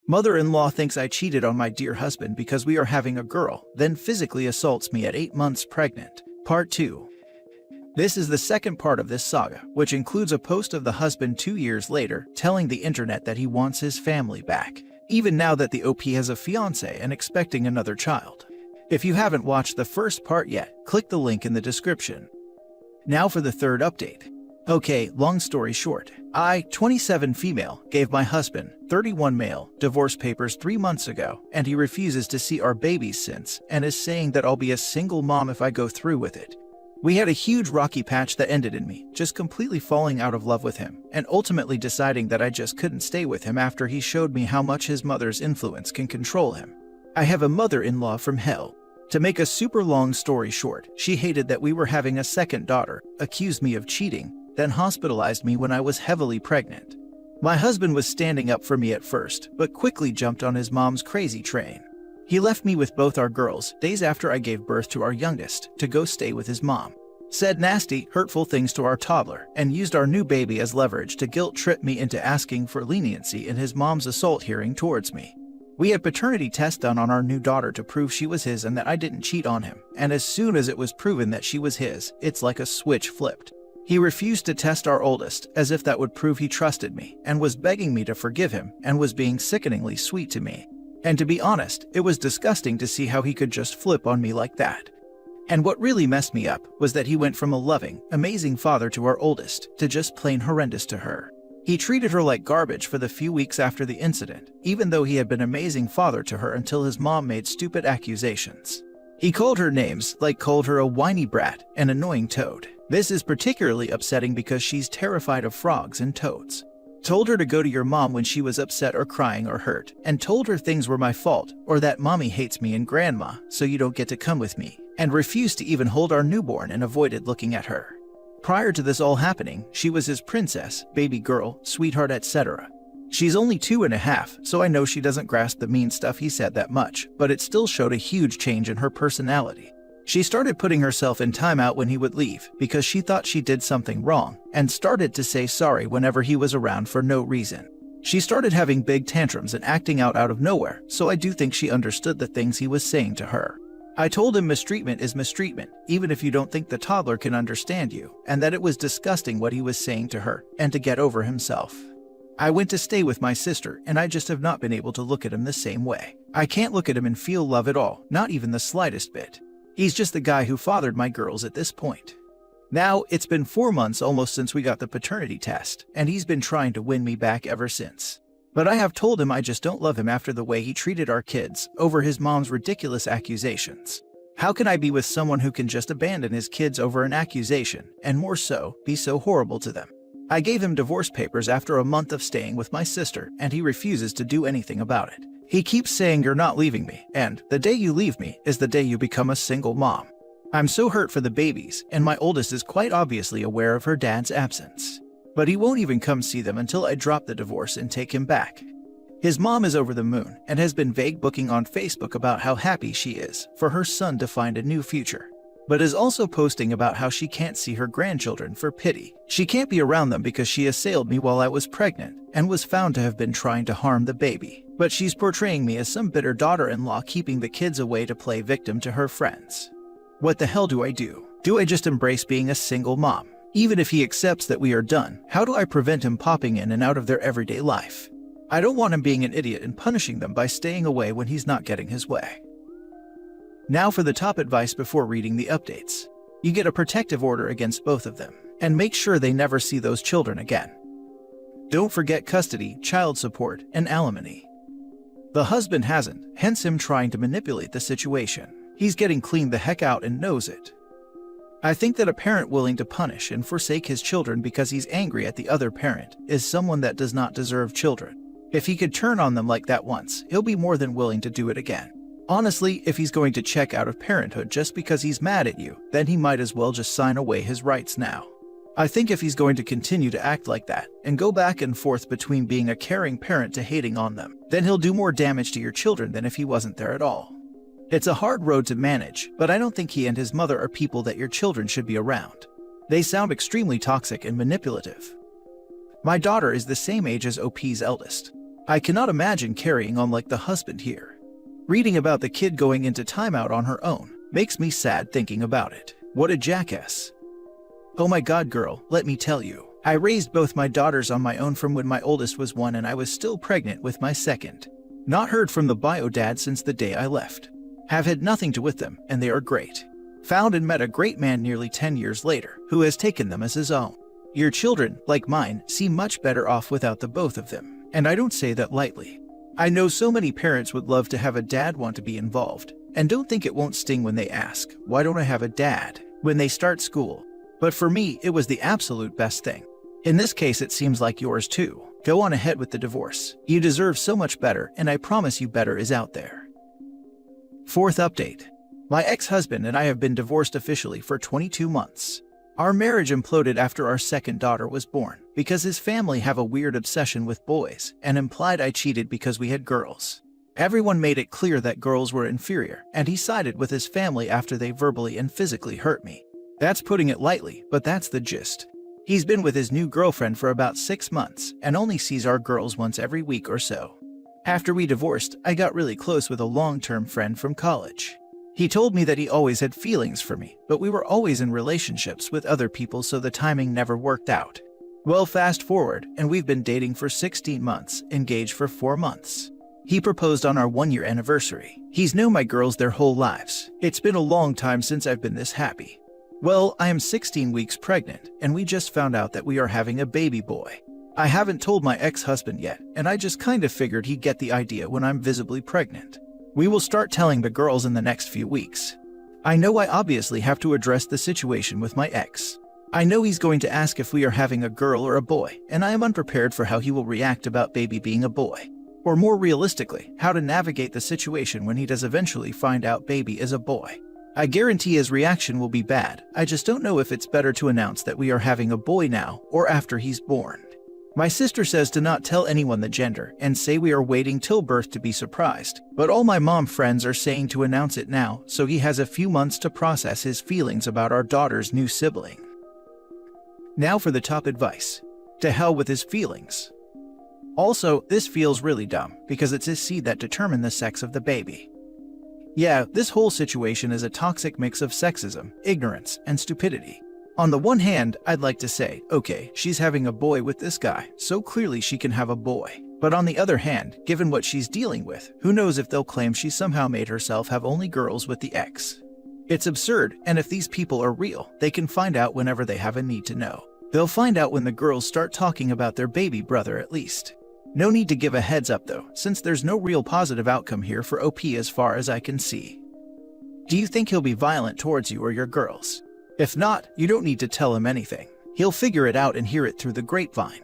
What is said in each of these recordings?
Mother-in-law thinks I cheated on my dear husband because we are having a girl, then physically assaults me at 8 months pregnant. Part 2. This is the second part of this saga, which includes a post of the husband 2 years later telling the internet that he wants his family back, even now that the OP has a fiancé and expecting another child. If you haven't watched the first part yet, click the link in the description. Now for the third update. Okay, long story short, I, 27 female, gave my husband, 31 male, divorce papers 3 months ago, and he refuses to see our babies since, and is saying that I'll be a single mom if I go through with it. We had a huge rocky patch that ended in me just completely falling out of love with him, and ultimately deciding that I just couldn't stay with him after he showed me how much his mother's influence can control him. I have a mother-in-law from hell. To make a super long story short, she hated that we were having a second daughter, accused me of cheating, then hospitalized me when I was heavily pregnant. My husband was standing up for me at first, but quickly jumped on his mom's crazy train. He left me with both our girls days after I gave birth to our youngest to go stay with his mom. Said nasty, hurtful things to our toddler, and used our new baby as leverage to guilt-trip me into asking for leniency in his mom's assault hearing towards me. We had paternity tests done on our new daughter to prove she was his and that I didn't cheat on him, and as soon as it was proven that she was his, it's like a switch flipped. He refused to test our oldest, as if that would prove he trusted me, and was begging me to forgive him, and was being sickeningly sweet to me. And to be honest, it was disgusting to see how he could just flip on me like that. And what really messed me up was that he went from a loving, amazing father to our oldest, to just plain horrendous to her. He treated her like garbage for the few weeks after the incident, even though he had been an amazing father to her until his mom made stupid accusations. He called her names, like called her a whiny brat, an annoying toad. This is particularly upsetting because she's terrified of frogs and toads. Told her to go to your mom when she was upset or crying or hurt, and told her things were my fault, or that mommy hates me and grandma, so you don't get to come with me, and refused to even hold our newborn and avoided looking at her. Prior to this all happening, she was his princess, baby girl, sweetheart, etc. She's only 2.5, so I know she doesn't grasp the mean stuff he said that much, but it still showed a huge change in her personality. She started putting herself in timeout when he would leave because she thought she did something wrong, and started to say sorry whenever he was around for no reason. She started having big tantrums and acting out of nowhere, so I do think she understood the things he was saying to her. I told him mistreatment is mistreatment, even if you don't think the toddler can understand you, and that it was disgusting what he was saying to her, and to get over himself. I went to stay with my sister, and I just have not been able to look at him the same way. I can't look at him and feel love at all, not even the slightest bit. He's just the guy who fathered my girls at this point. Now, it's been 4 months almost since we got the paternity test, and he's been trying to win me back ever since. But I have told him I just don't love him after the way he treated our kids, over his mom's ridiculous accusations. How can I be with someone who can just abandon his kids over an accusation, and more so, be so horrible to them? I gave him divorce papers after a month of staying with my sister, and he refuses to do anything about it. He keeps saying you're not leaving me, and the day you leave me is the day you become a single mom. I'm so hurt for the babies, and my oldest is quite obviously aware of her dad's absence. But he won't even come see them until I drop the divorce and take him back. His mom is over the moon and has been vague booking on Facebook about how happy she is for her son to find a new future, but is also posting about how she can't see her grandchildren for pity. She can't be around them because she assailed me while I was pregnant and was found to have been trying to harm the baby. But she's portraying me as some bitter daughter-in-law keeping the kids away to play victim to her friends. What the hell do I do? Do I just embrace being a single mom? Even if he accepts that we are done, how do I prevent him popping in and out of their everyday life? I don't want him being an idiot and punishing them by staying away when he's not getting his way. Now for the top advice before reading the updates. You get a protective order against both of them, and make sure they never see those children again. Don't forget custody, child support, and alimony. The husband hasn't, hence him trying to manipulate the situation. He's getting cleaned the heck out and knows it. I think that a parent willing to punish and forsake his children because he's angry at the other parent is someone that does not deserve children. If he could turn on them like that once, he'll be more than willing to do it again. Honestly, if he's going to check out of parenthood just because he's mad at you, then he might as well just sign away his rights now. I think if he's going to continue to act like that and go back and forth between being a caring parent to hating on them, then he'll do more damage to your children than if he wasn't there at all. It's a hard road to manage, but I don't think he and his mother are people that your children should be around. They sound extremely toxic and manipulative. My daughter is the same age as OP's eldest. I cannot imagine carrying on like the husband here. Reading about the kid going into timeout on her own makes me sad thinking about it. What a jackass. Oh my god, girl, let me tell you. I raised both my daughters on my own from when my oldest was 1 and I was still pregnant with my second. Not heard from the bio dad since the day I left. Have had nothing to with them, and they are great. Found and met a great man nearly 10 years later, who has taken them as his own. Your children, like mine, seem much better off without the both of them, and I don't say that lightly. I know so many parents would love to have a dad want to be involved, and don't think it won't sting when they ask, why don't I have a dad, when they start school? But for me, it was the absolute best thing. In this case, it seems like yours too. Go on ahead with the divorce. You deserve so much better, and I promise you better is out there. Fourth update. My ex-husband and I have been divorced officially for 22 months. Our marriage imploded after our second daughter was born, because his family have a weird obsession with boys, and implied I cheated because we had girls. Everyone made it clear that girls were inferior, and he sided with his family after they verbally and physically hurt me. That's putting it lightly, but that's the gist. He's been with his new girlfriend for about 6 months, and only sees our girls once every week or so. After we divorced, I got really close with a long-term friend from college. He told me that he always had feelings for me, but we were always in relationships with other people, so the timing never worked out. Well, fast forward, and we've been dating for 16 months, engaged for 4 months. He proposed on our 1-year anniversary. He's known my girls their whole lives. It's been a long time since I've been this happy. Well, I am 16 weeks pregnant, and we just found out that we are having a baby boy. I haven't told my ex-husband yet, and I just kind of figured he'd get the idea when I'm visibly pregnant. We will start telling the girls in the next few weeks. I know I obviously have to address the situation with my ex. I know he's going to ask if we are having a girl or a boy, and I am unprepared for how he will react about baby being a boy. Or more realistically, how to navigate the situation when he does eventually find out baby is a boy. I guarantee his reaction will be bad. I just don't know if it's better to announce that we are having a boy now or after he's born. My sister says to not tell anyone the gender and say we are waiting till birth to be surprised, but all my mom friends are saying to announce it now so he has a few months to process his feelings about our daughter's new sibling. Now for the top advice. To hell with his feelings. Also, this feels really dumb because it's his seed that determine the sex of the baby. Yeah, this whole situation is a toxic mix of sexism, ignorance, and stupidity. On the one hand, I'd like to say, okay, she's having a boy with this guy, so clearly she can have a boy. But on the other hand, given what she's dealing with, who knows if they'll claim she somehow made herself have only girls with the ex. It's absurd, and if these people are real, they can find out whenever they have a need to know. They'll find out when the girls start talking about their baby brother at least. No need to give a heads up though, since there's no real positive outcome here for OP as far as I can see. Do you think he'll be violent towards you or your girls? If not, you don't need to tell him anything. He'll figure it out and hear it through the grapevine.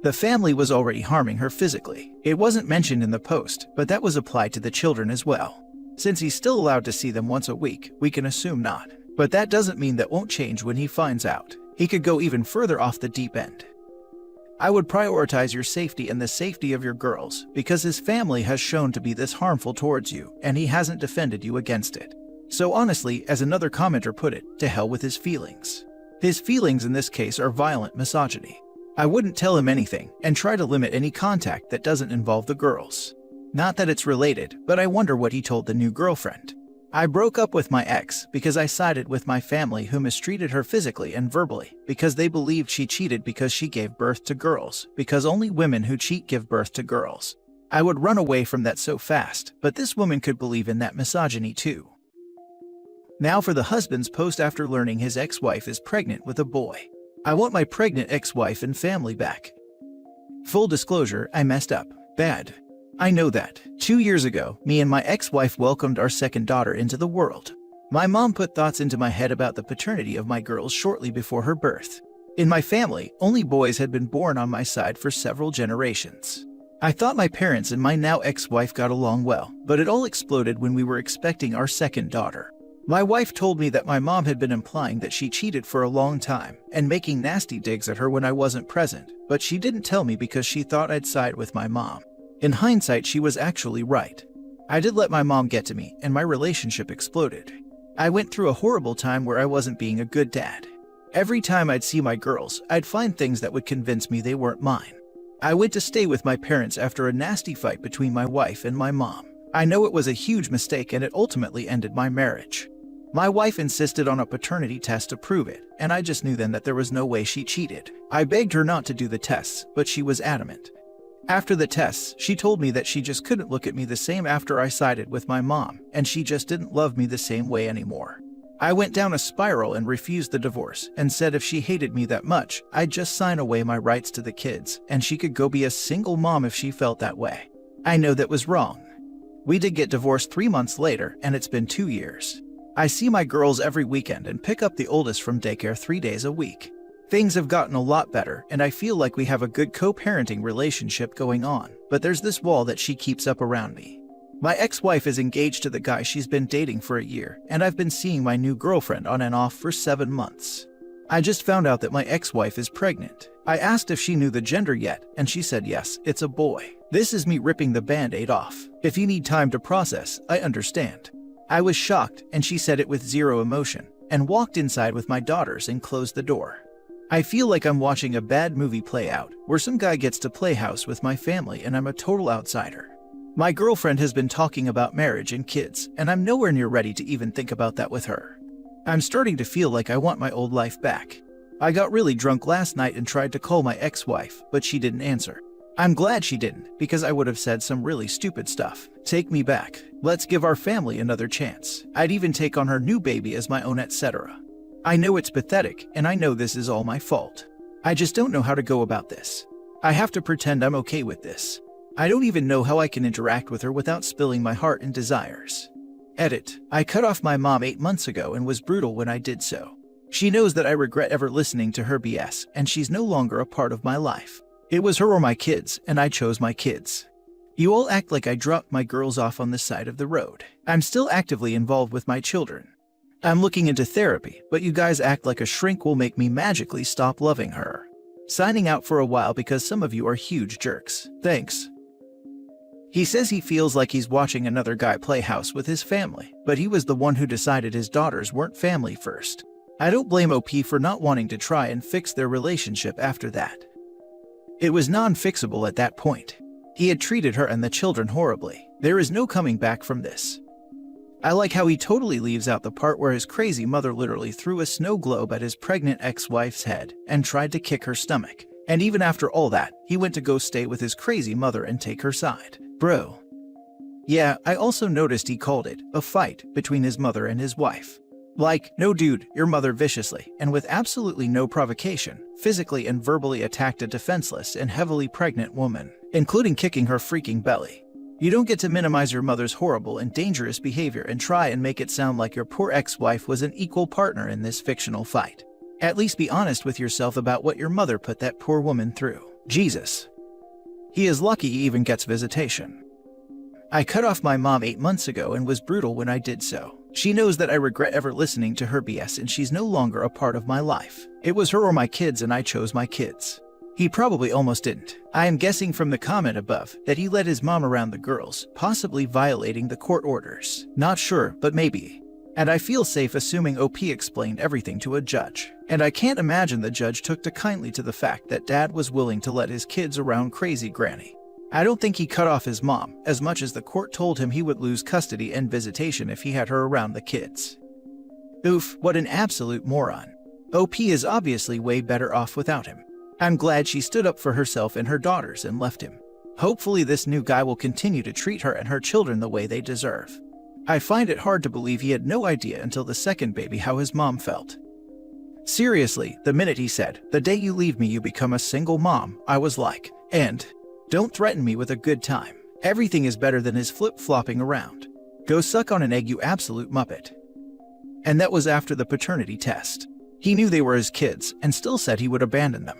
The family was already harming her physically. It wasn't mentioned in the post, but that was applied to the children as well. Since he's still allowed to see them once a week, we can assume not. But that doesn't mean that won't change when he finds out. He could go even further off the deep end. I would prioritize your safety and the safety of your girls, because his family has shown to be this harmful towards you, and he hasn't defended you against it. So honestly, as another commenter put it, to hell with his feelings. His feelings in this case are violent misogyny. I wouldn't tell him anything, and try to limit any contact that doesn't involve the girls. Not that it's related, but I wonder what he told the new girlfriend. I broke up with my ex because I sided with my family who mistreated her physically and verbally because they believed she cheated because she gave birth to girls, because only women who cheat give birth to girls. I would run away from that so fast, but this woman could believe in that misogyny too. Now for the husband's post after learning his ex-wife is pregnant with a boy. I want my pregnant ex-wife and family back. Full disclosure, I messed up. Bad. I know that. 2 years ago, me and my ex-wife welcomed our second daughter into the world. My mom put thoughts into my head about the paternity of my girls shortly before her birth. In my family, only boys had been born on my side for several generations. I thought my parents and my now ex-wife got along well, but it all exploded when we were expecting our second daughter. My wife told me that my mom had been implying that she cheated for a long time and making nasty digs at her when I wasn't present, but she didn't tell me because she thought I'd side with my mom. In hindsight, she was actually right. I did let my mom get to me, and my relationship exploded. I went through a horrible time where I wasn't being a good dad. Every time I'd see my girls, I'd find things that would convince me they weren't mine. I went to stay with my parents after a nasty fight between my wife and my mom. I know it was a huge mistake and it ultimately ended my marriage. My wife insisted on a paternity test to prove it, and I just knew then that there was no way she cheated. I begged her not to do the tests, but she was adamant. After the tests, she told me that she just couldn't look at me the same after I sided with my mom, and she just didn't love me the same way anymore. I went down a spiral and refused the divorce, and said if she hated me that much, I'd just sign away my rights to the kids, and she could go be a single mom if she felt that way. I know that was wrong. We did get divorced 3 months later, and it's been 2 years. I see my girls every weekend and pick up the oldest from daycare 3 days a week. Things have gotten a lot better, and I feel like we have a good co-parenting relationship going on, but there's this wall that she keeps up around me. My ex-wife is engaged to the guy she's been dating for a year, and I've been seeing my new girlfriend on and off for 7 months. I just found out that my ex-wife is pregnant. I asked if she knew the gender yet, and she said yes, it's a boy. This is me ripping the band-aid off. If you need time to process, I understand. I was shocked, and she said it with zero emotion, and walked inside with my daughters and closed the door. I feel like I'm watching a bad movie play out, where some guy gets to play house with my family and I'm a total outsider. My girlfriend has been talking about marriage and kids, and I'm nowhere near ready to even think about that with her. I'm starting to feel like I want my old life back. I got really drunk last night and tried to call my ex-wife, but she didn't answer. I'm glad she didn't, because I would have said some really stupid stuff. Take me back. Let's give our family another chance. I'd even take on her new baby as my own, etc. I know it's pathetic, and I know this is all my fault. I just don't know how to go about this. I have to pretend I'm okay with this. I don't even know how I can interact with her without spilling my heart and desires. Edit. I cut off my mom 8 months ago and was brutal when I did so. She knows that I regret ever listening to her BS, and she's no longer a part of my life. It was her or my kids, and I chose my kids. You all act like I dropped my girls off on the side of the road. I'm still actively involved with my children. I'm looking into therapy, but you guys act like a shrink will make me magically stop loving her. Signing out for a while because some of you are huge jerks. Thanks. He says he feels like he's watching another guy play house with his family, but he was the one who decided his daughters weren't family first. I don't blame OP for not wanting to try and fix their relationship after that. It was non-fixable at that point. He had treated her and the children horribly. There is no coming back from this. I like how he totally leaves out the part where his crazy mother literally threw a snow globe at his pregnant ex-wife's head and tried to kick her stomach. And even after all that, he went to go stay with his crazy mother and take her side. Bro. Yeah, I also noticed he called it a fight between his mother and his wife. Like, no dude, your mother viciously, and with absolutely no provocation, physically and verbally attacked a defenseless and heavily pregnant woman, including kicking her freaking belly. You don't get to minimize your mother's horrible and dangerous behavior and try and make it sound like your poor ex-wife was an equal partner in this fictional fight. At least be honest with yourself about what your mother put that poor woman through. Jesus. He is lucky he even gets visitation. I cut off my mom 8 months ago and was brutal when I did so. She knows that I regret ever listening to her BS and she's no longer a part of my life. It was her or my kids and I chose my kids. He probably almost didn't. I am guessing from the comment above that he led his mom around the girls, possibly violating the court orders. Not sure, but maybe. And I feel safe assuming OP explained everything to a judge. And I can't imagine the judge took too kindly to the fact that dad was willing to let his kids around crazy granny. I don't think he cut off his mom, as much as the court told him he would lose custody and visitation if he had her around the kids. Oof, what an absolute moron. OP is obviously way better off without him. I'm glad she stood up for herself and her daughters and left him. Hopefully this new guy will continue to treat her and her children the way they deserve. I find it hard to believe he had no idea until the second baby how his mom felt. Seriously, the minute he said, "The day you leave me you become a single mom," I was like, and don't threaten me with a good time. Everything is better than his flip-flopping around. Go suck on an egg, you absolute muppet. And that was after the paternity test. He knew they were his kids and still said he would abandon them.